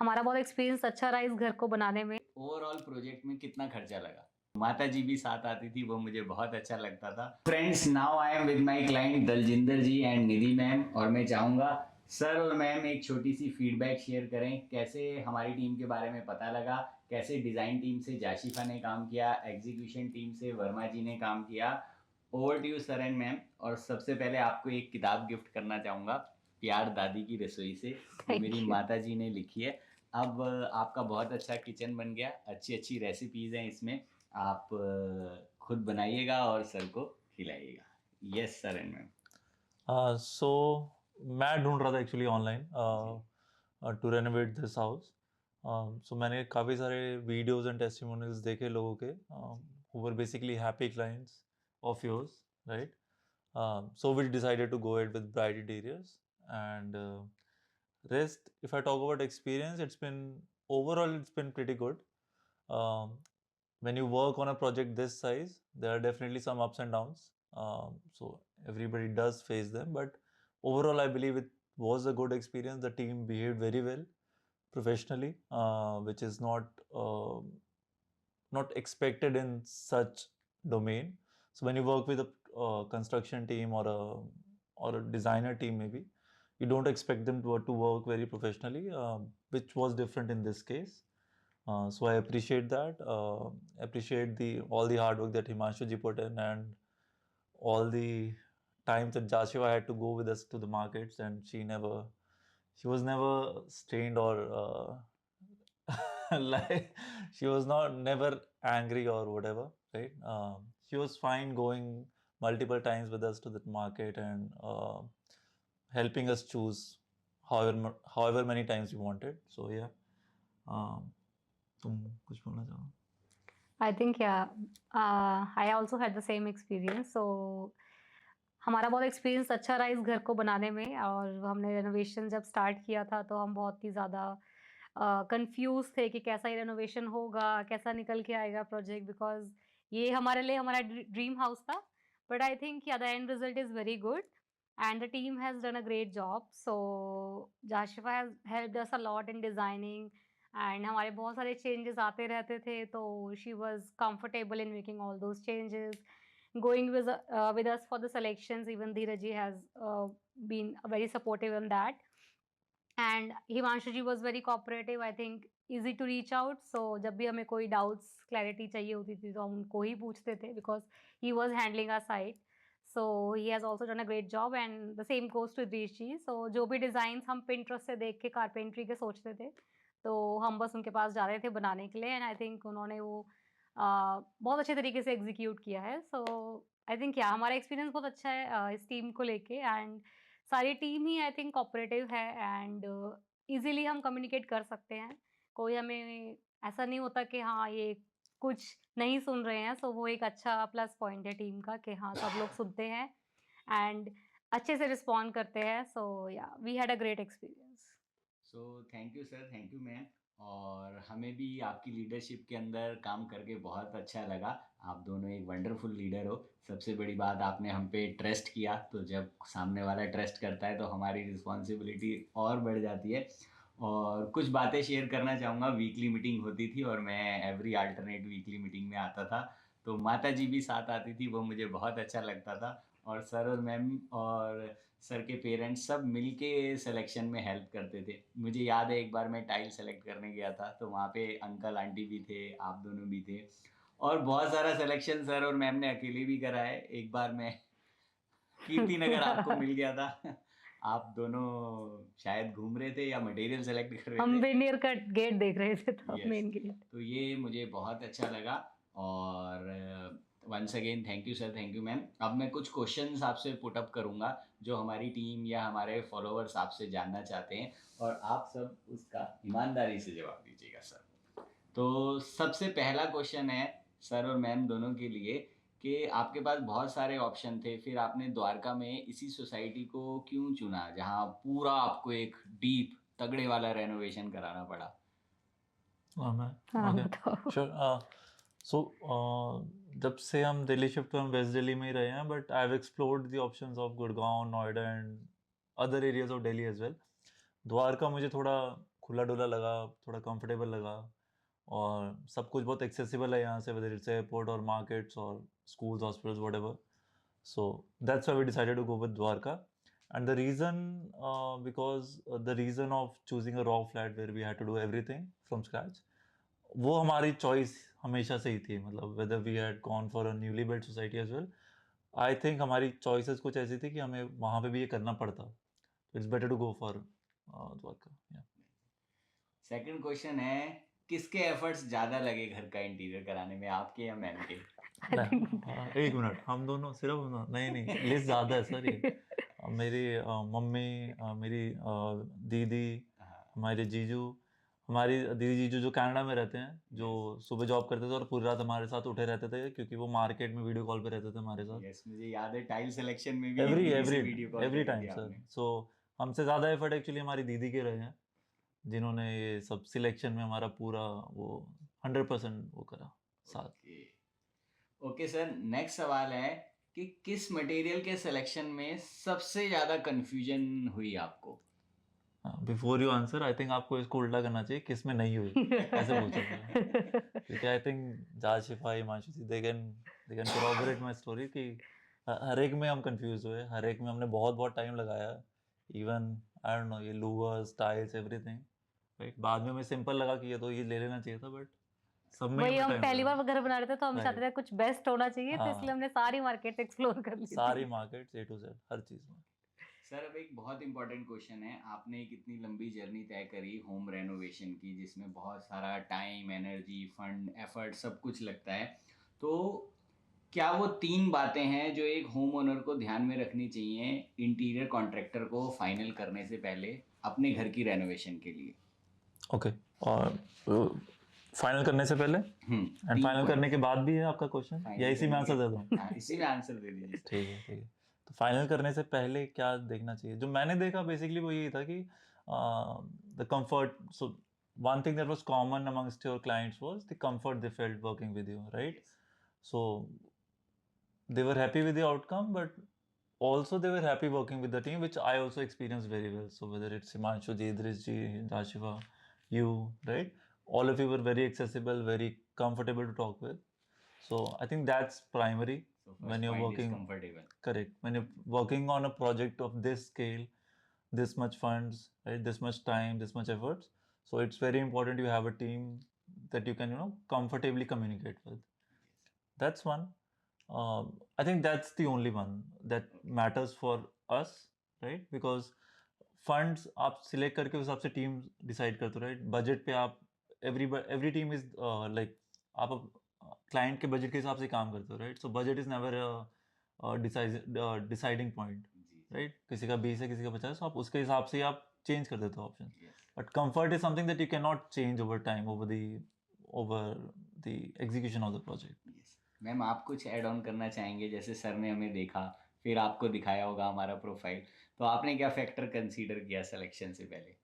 हमारा बहुत एक्सपीरियंस अच्छा रहा इस घर को बनाने में। ओवरऑल प्रोजेक्ट में कितना खर्चा लगा? माता जी भी साथ आती थी, वो मुझे बहुत अच्छा लगता था। Friends, now I am with my client Daljinder ji and Nidhi ma'am, और मैं चाहूँगा सर और मैम एक छोटी सी फीडबैक शेयर करें, कैसे हमारी टीम के बारे में पता लगा, कैसे डिज़ाइन टीम से जाशिफा ने काम किया, एग्जीक्यूशन टीम से वर्मा जी ने काम किया। Over to you sir and ma'am. और सबसे पहले आपको एक किताब गिफ्ट करना चाहूँगा, प्यार दादी की रसोई से, जो मेरी थैंक यू। माता जी ने लिखी है। अब आपका बहुत अच्छा किचन बन गया, अच्छी अच्छी रेसिपीज़ हैं इसमें। आप खुद बनाइएगा और सर को खिलाइएगा। Yes sir and ma'am. So मैं ढूंढ रहा था actually online to renovate this house. So मैंने काफ़ी सारे वीडियोस एंड टेस्टिमोनियल्स देखे लोगों के who were basically happy clients of yours, right? So we decided to go ahead with bright interiors and rest. If I talk about experience, it's been pretty good. Um, when you work on a project this size, there are definitely some ups and downs. So everybody does face them, but overall, I believe it was a good experience. The team behaved very well professionally, which is not expected in such domain. So when you work with a construction team or a designer team, maybe you don't expect them to work very professionally, which was different in this case. So I appreciate that. Appreciate the all the hard work that Himanshu ji put in and all the times that Joshua had to go with us to the markets, and she was never strained or like she was not never angry or whatever, right? She was fine going multiple times with us to the market and helping us choose however many times we wanted. So yeah. तुम कुछ बोलना चाहो? I think yeah I also had the same experience. So हमारा बहुत experience अच्छा रहा इस घर को बनाने में, और हमने रेनोवेशन जब स्टार्ट किया था तो हम बहुत ही ज़्यादा कंफ्यूज थे कि कैसा ये रेनोवेशन होगा, कैसा निकल के आएगा प्रोजेक्ट, बिकॉज ये हमारे लिए हमारा ड्रीम हाउस था। But I think yeah the end result is very good and the team has done a great job. So Jashifa has helped us a lot in designing and हमारे बहुत सारे changes आते रहते थे, तो she was comfortable in making all those changes, going with us for the selections. Even Dheeraj ji has been very supportive in that, and Himanshu ji was very cooperative. I think easy to reach out, so जब भी हमें कोई doubts clarity चाहिए होती थी तो हम उनको ही पूछते थे, because he was handling our site. So he has also done a great job, and the same goes to Rishi ji. So जो भी designs हम Pinterest से देख के कारपेंट्री के सोचते थे, तो हम बस उनके पास जा रहे थे बनाने के लिए, एंड आई थिंक उन्होंने वो बहुत अच्छे तरीके से एग्जीक्यूट किया है। सो आई थिंक या हमारा एक्सपीरियंस बहुत अच्छा है इस टीम को लेके, एंड सारी team he I think cooperative है, एंड इजीली हम कम्युनिकेट कर सकते हैं। कोई हमें ऐसा नहीं होता कि हाँ ये कुछ नहीं सुन रहे हैं। सो वो एक अच्छा प्लस पॉइंट है टीम का कि हाँ सब लोग सुनते हैं एंड अच्छे से रिस्पॉन्ड करते हैं। So yeah we had a great experience. So thank you sir, thank you ma'am. और हमें भी आपकी लीडरशिप के अंदर काम करके बहुत अच्छा लगा। आप दोनों एक वंडरफुल लीडर हो। सबसे बड़ी बात, आपने हम पे ट्रस्ट किया, तो जब सामने वाला ट्रस्ट करता है तो हमारी रिस्पॉन्सिबिलिटी और बढ़ जाती है। और कुछ बातें शेयर करना चाहूँगा। वीकली मीटिंग होती थी और मैं एवरी अल्टरनेट वीकली मीटिंग में आता था, तो माता जी भी साथ आती थी, वो मुझे बहुत अच्छा लगता था। और सर और मैम और सर के पेरेंट्स सब मिलके सिलेक्शन में हेल्प करते थे। मुझे याद है एक बार मैं टाइल सेलेक्ट करने गया था, तो वहाँ पे अंकल आंटी भी थे, आप दोनों भी थे, और बहुत सारा सिलेक्शन सर और मैम ने अकेले भी करा है। एक बार मैं कीर्ति नगर आपको मिल गया था, आप दोनों शायद घूम रहे थे या मटेरियल सेलेक्ट कर रहे हम थे। वेनियर का गेट देख रहे थे तो यस, मेन गेट। तो ये मुझे बहुत अच्छा लगा। और once again thank you sir, thank you ma'am. अब मैं कुछ क्वेश्चंस आपसे पुट अप करूँगा जो हमारी टीम या हमारे फॉलोअर्स आपसे जानना चाहते हैं, और आप सब उसका ईमानदारी से जवाब दीजिएगा सर। तो सबसे पहला क्वेश्चन है सर और मैम दोनों के लिए कि आपके पास बहुत सारे ऑप्शन थे, फिर आपने द्वारका में इसी सोसाइटी को क्यों चुना जहाँ पूरा आपको एक डीप तगड़े वाला रेनोवेशन कराना पड़ा? मैं हाँ ओके बताओ। श्योर। सो जब से हम दिल्ली शिफ्ट हुए, हम वेस्ट दिल्ली में ही रहे हैं, but I have explored the options of Gurgaon, Noida and other areas of Delhi as well. Dwarka मुझे थोड़ा खुला डुला लगा, थोड़ा कंफर्टेबल लगा, और सब कुछ बहुत एक्सेसिबल है यहाँ से, वेदर इट्स एयरपोर्ट और मार्केट्स और schools, hospitals, whatever. So that's why we decided to go with Dwarka. And the reason, because the reason of choosing a raw flat where we had to do everything from scratch, वो हमारी choice हमेशा से ही थी, मतलब whether we had gone for a newly built society as well, I think हमारी choices कुछ ऐसी थी कि हमें वहाँ पे भी ये करना पड़ता. It's better to go for Dwarka. Yeah. Second question है, किसके एफर्ट्स ज्यादा लगे घर का इंटीरियर कराने में, आपके या मैम के? एक मिनट, हम दोनों सिर्फ नहीं, लिस्ट ज़्यादा है सर ये. मेरी मम्मी, मेरी दीदी, हमारे जीजू, हमारी दीदी जीजू जो कनाडा में रहते हैं, जो सुबह जॉब करते थे और पूरी रात हमारे साथ उठे रहते थे, क्योंकि वो मार्केट में वीडियो कॉल पे रहते थे हमारे साथ. यस, मुझे याद है टाइल सिलेक्शन में भी एवरी टाइम सर. सो हमसे ज़्यादा एफर्ट एक्चुअली हमारी दीदी के रहे हैं, जिन्होंने ये सब सिलेक्शन में हमारा पूरा वो 100% वो करा साथ. ओके सर, नेक्स्ट सवाल है कि किस मटेरियल के सिलेक्शन में सबसे ज्यादा कंफ्यूजन हुई आपको? Before you answer, I think आपको इसको उल्टा करना चाहिए, किस में नहीं हुई ऐसे पूछ सकते हैं, क्योंकि I think Jashifa, Himanshu ji, they can corroborate my story कि हर एक में हम कंफ्यूज हुए, हर एक में हमने बहुत टाइम लगाया. इवन आई डोंट नो, ये लूवर्स, टाइल्स, एवरीथिंग, राइट. बाद में हमें सिंपल लगा कि ये तो ये ले लेना चाहिए था, बट सब में वही हम पहली बार घर बना रहे थे तो हम चाहते थे कुछ बेस्ट होना चाहिए, तो इसलिए हमने सारी मार्केट एक्सप्लोर कर ली, सारी मार्केट A to Z हर चीज में. सर, अब एक बहुत इंपॉर्टेंट क्वेश्चन है, आपने एक इतनी लंबी जर्नी तय करी होम रेनोवेशन की, जिसमें बहुत सारा टाइम, एनर्जी, फंड, एफर्ट सब कुछ लगता है, तो क्या वो 3 बातें हैं जो एक होम ओनर को ध्यान में रखनी चाहिए इंटीरियर कॉन्ट्रैक्टर को फाइनल करने से पहले अपने घर की रेनोवेशन के लिए? ओके, और फाइनल करने से पहले एंड फाइनल करने के बाद भी है आपका क्वेश्चन, या इसी में आंसर दे दूं? इसी में आंसर दे दीजिए. ठीक है. तो फाइनल करने से पहले क्या देखना चाहिए, जो मैंने देखा बेसिकली वो यही था कि the comfort. So one thing that was common amongst your clients was the comfort they felt working with you, right. So they were happy with the outcome, but also they were happy working with the team, which I also experienced very well. So whether it's Himanshu ji, Idris ji, Jashifa, you, right, all of you were very accessible, very comfortable to talk with. So I think that's primary. So when you're working comfortable. Correct. When you're working on a project of this scale, this much funds, right, this much time, this much efforts, so it's very important you have a team that you can comfortably communicate with. That's one. I think that's the only one that matters for us, right? Because funds आप select करके उस हिसाब से team decide करते हो, right? Budget पे आप every team is like आप client के budget के हिसाब से काम करते हो, right? So budget is never a deciding point, right? किसी का 20 है, किसी का 50, so आप उसके हिसाब से आप change कर देते हो option. But comfort is something that you cannot change over time, over the execution of the project. Ma'am, आप कुछ ऐड ऑन करना चाहेंगे? जैसे सर ने हमें देखा, फिर आपको दिखाया होगा हमारा प्रोफाइल, तो आपने क्या फैक्टर कंसीडर किया सिलेक्शन से पहले?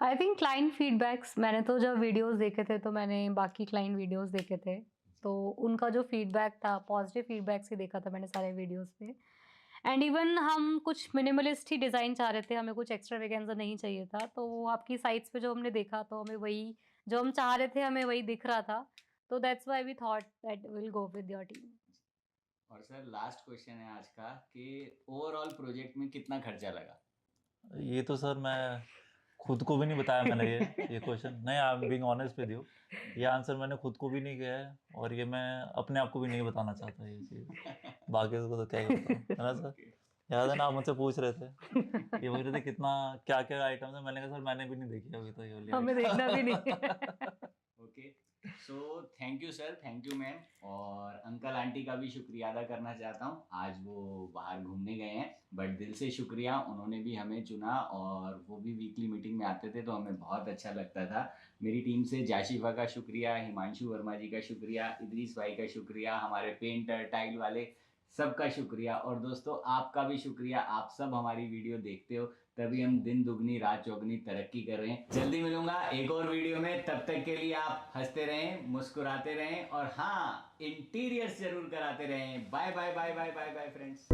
आई थिंक क्लाइंट फीडबैक्स, मैंने तो जब वीडियोस देखे थे तो मैंने बाकी क्लाइंट वीडियोस देखे थे, तो उनका जो फीडबैक था, पॉजिटिव फीडबैक से देखा था मैंने सारे वीडियोस पे. एंड इवन हम कुछ मिनिमलिस्ट ही डिज़ाइन चाह रहे थे, हमें कुछ एक्स्ट्रा वेगेंजा नहीं चाहिए था, तो वो आपकी साइट्स पे जो हमने देखा तो हमें वही जो हम चाह रहे थे हमें वही दिख रहा था, तो that's why we thought that will go with your team. और सर, लास्ट क्वेश्चन है आज का कि ओवरऑल प्रोजेक्ट में कितना खर्चा लगा? ये तो सर मैं खुद को भी नहीं बताया मैंने ये क्वेश्चन. नहीं, I am being honest with you, ये आंसर मैंने खुद को भी नहीं किया है, और ये मैं अपने आप को भी नहीं बताना चाहता ये चीज़. बाकी को तो क्या ही बताऊं, है ना सर? याद है ना, आप मुझसे पूछ रहे थे, ये बोल रहे थे कितना क्या आइटम है, मैंने कहा सर मैंने भी नहीं देखी अभी तो, ये हमें देखना भी नहीं. Okay, so thank you sir, thank you ma'am, और अंकल आंटी का भी शुक्रिया अदा करना चाहता हूँ. आज वो बाहर घूमने गए हैं, बट दिल से शुक्रिया, उन्होंने भी हमें चुना, और वो भी वीकली मीटिंग में आते थे तो हमें बहुत अच्छा लगता था. मेरी टीम से जाशिफा का शुक्रिया, हिमांशु वर्मा जी का शुक्रिया, इदरीस भाई का शुक्रिया, हमारे पेंटर, टाइल वाले सबका शुक्रिया, और दोस्तों आपका भी शुक्रिया. आप सब हमारी वीडियो देखते हो, तभी हम दिन दुगनी रात चौगनी तरक्की कर रहे हैं. जल्दी मिलूंगा एक और वीडियो में, तब तक के लिए आप हंसते रहें, मुस्कुराते रहें, और हाँ, इंटीरियर्स जरूर कराते रहें. Bye bye bye bye bye bye friends.